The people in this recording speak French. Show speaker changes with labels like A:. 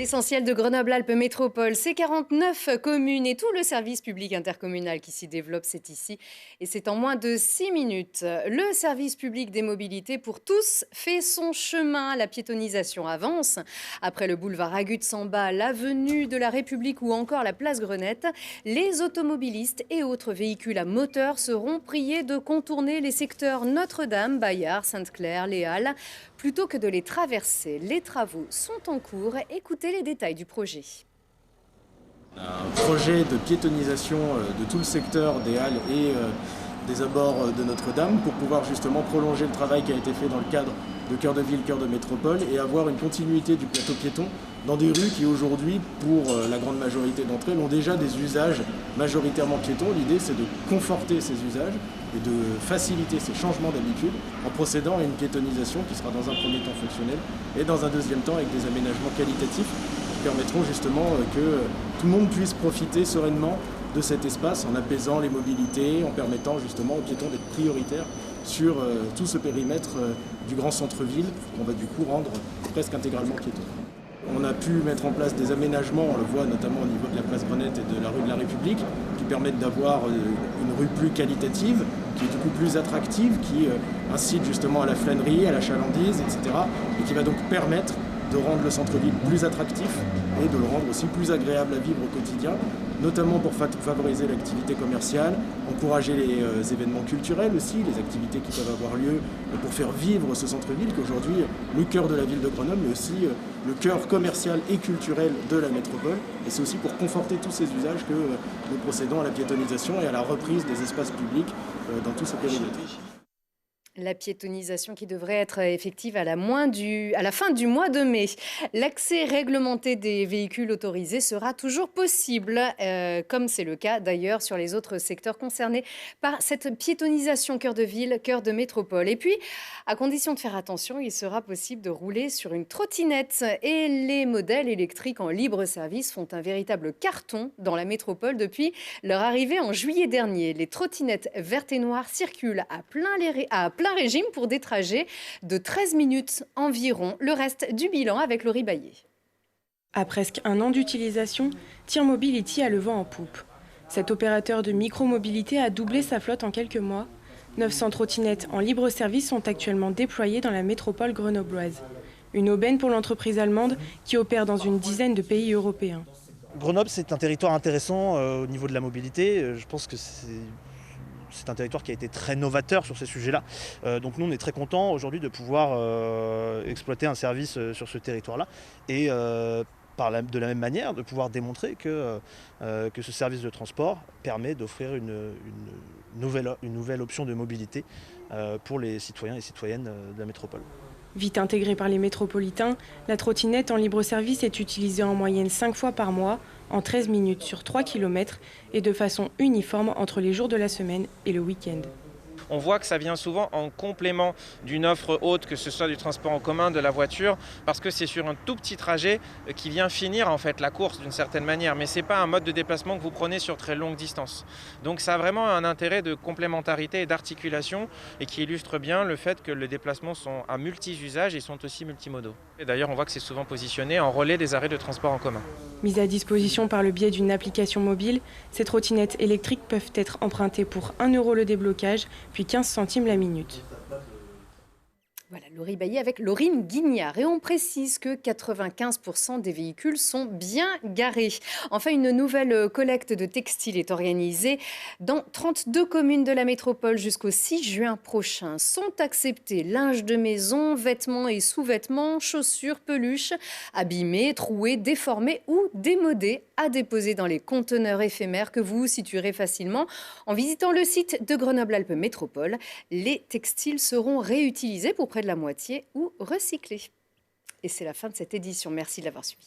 A: L'essentiel de Grenoble-Alpes Métropole, c'est 49 communes et tout le service public intercommunal qui s'y développe, c'est ici. Et c'est en moins de 6 minutes. Le service public des mobilités pour tous fait son chemin. La piétonisation avance. Après le boulevard Agut-Samba, l'avenue de la République ou encore la place Grenette, les automobilistes et autres véhicules à moteur seront priés de contourner les secteurs Notre-Dame, Bayard, Sainte-Claire, Les Halles, plutôt que de les traverser. Les travaux sont en cours. Écoutez les détails du projet.
B: Un projet de piétonisation de tout le secteur des Halles et des abords de Notre-Dame pour pouvoir justement prolonger le travail qui a été fait dans le cadre de Cœur de Ville, Cœur de Métropole et avoir une continuité du plateau piéton dans des rues qui aujourd'hui, pour la grande majorité d'entre elles, ont déjà des usages majoritairement piétons. L'idée, c'est de conforter ces usages et de faciliter ces changements d'habitude en procédant à une piétonisation qui sera dans un premier temps fonctionnelle et dans un deuxième temps avec des aménagements qualitatifs qui permettront justement que tout le monde puisse profiter sereinement de cet espace en apaisant les mobilités, en permettant justement aux piétons d'être prioritaires sur tout ce périmètre du grand centre-ville qu'on va du coup rendre presque intégralement piéton. On a pu mettre en place des aménagements, on le voit notamment au niveau de la place Grenette et de la rue de la République, qui permettent d'avoir une rue plus qualitative, qui est du coup plus attractive, qui incite justement à la flânerie, à la chalandise, etc. Et qui va donc permettre de rendre le centre-ville plus attractif et de le rendre aussi plus agréable à vivre au quotidien, notamment pour favoriser l'activité commerciale, encourager les événements culturels aussi, les activités qui peuvent avoir lieu pour faire vivre ce centre-ville qui est aujourd'hui le cœur de la ville de Grenoble, mais aussi le cœur commercial et culturel de la métropole. Et c'est aussi pour conforter tous ces usages que nous procédons à la piétonisation et à la reprise des espaces publics dans tout ce périmètre.
A: La piétonisation qui devrait être effective à la fin du mois de mai. L'accès réglementé des véhicules autorisés sera toujours possible, comme c'est le cas d'ailleurs sur les autres secteurs concernés par cette piétonisation cœur de ville, cœur de métropole. Et puis, à condition de faire attention, il sera possible de rouler sur une trottinette. Et les modèles électriques en libre service font un véritable carton dans la métropole depuis leur arrivée en juillet dernier. Les trottinettes vertes et noires circulent à plein régime pour des trajets de 13 minutes environ. Le reste du bilan avec Laurie Baillet.
C: À presque un an d'utilisation, Tier Mobility a le vent en poupe. Cet opérateur de micromobilité a doublé sa flotte en quelques mois. 900 trottinettes en libre service sont actuellement déployées dans la métropole grenobloise. Une aubaine pour l'entreprise allemande qui opère dans une dizaine de pays européens.
D: Grenoble, c'est un territoire intéressant au niveau de la mobilité. Je pense que c'est un territoire qui a été très novateur sur ces sujets-là. Donc nous, on est très contents aujourd'hui de pouvoir exploiter un service sur ce territoire-là et de la même manière de pouvoir démontrer que ce service de transport permet d'offrir une nouvelle option de mobilité pour les citoyens et citoyennes de la métropole.
C: Vite intégrée par les métropolitains, la trottinette en libre service est utilisée en moyenne 5 fois par mois, en 13 minutes sur 3 km et de façon uniforme entre les jours de la semaine et le week-end.
E: On voit que ça vient souvent en complément d'une offre haute, que ce soit du transport en commun, de la voiture, parce que c'est sur un tout petit trajet qui vient finir en fait la course d'une certaine manière. Mais ce n'est pas un mode de déplacement que vous prenez sur très longue distance. Donc ça a vraiment un intérêt de complémentarité et d'articulation et qui illustre bien le fait que les déplacements sont à multi-usages et sont aussi multimodaux. Et d'ailleurs, on voit que c'est souvent positionné en relais des arrêts de transport en commun.
C: Mise à disposition par le biais d'une application mobile, ces trottinettes électriques peuvent être empruntées pour 1 € le déblocage, puis 15 centimes la minute.
A: Voilà, Laurie Bailly avec Laurine Guignard. Et on précise que 95% des véhicules sont bien garés. Enfin, une nouvelle collecte de textiles est organisée dans 32 communes de la métropole jusqu'au 6 juin prochain. Sont acceptés linge de maison, vêtements et sous-vêtements, chaussures, peluches, abîmés, troués, déformés ou démodés à déposer dans les conteneurs éphémères que vous situerez facilement en visitant le site de Grenoble-Alpes Métropole. Les textiles seront réutilisés pour près de la moitié ou recyclés. Et c'est la fin de cette édition. Merci de l'avoir suivi.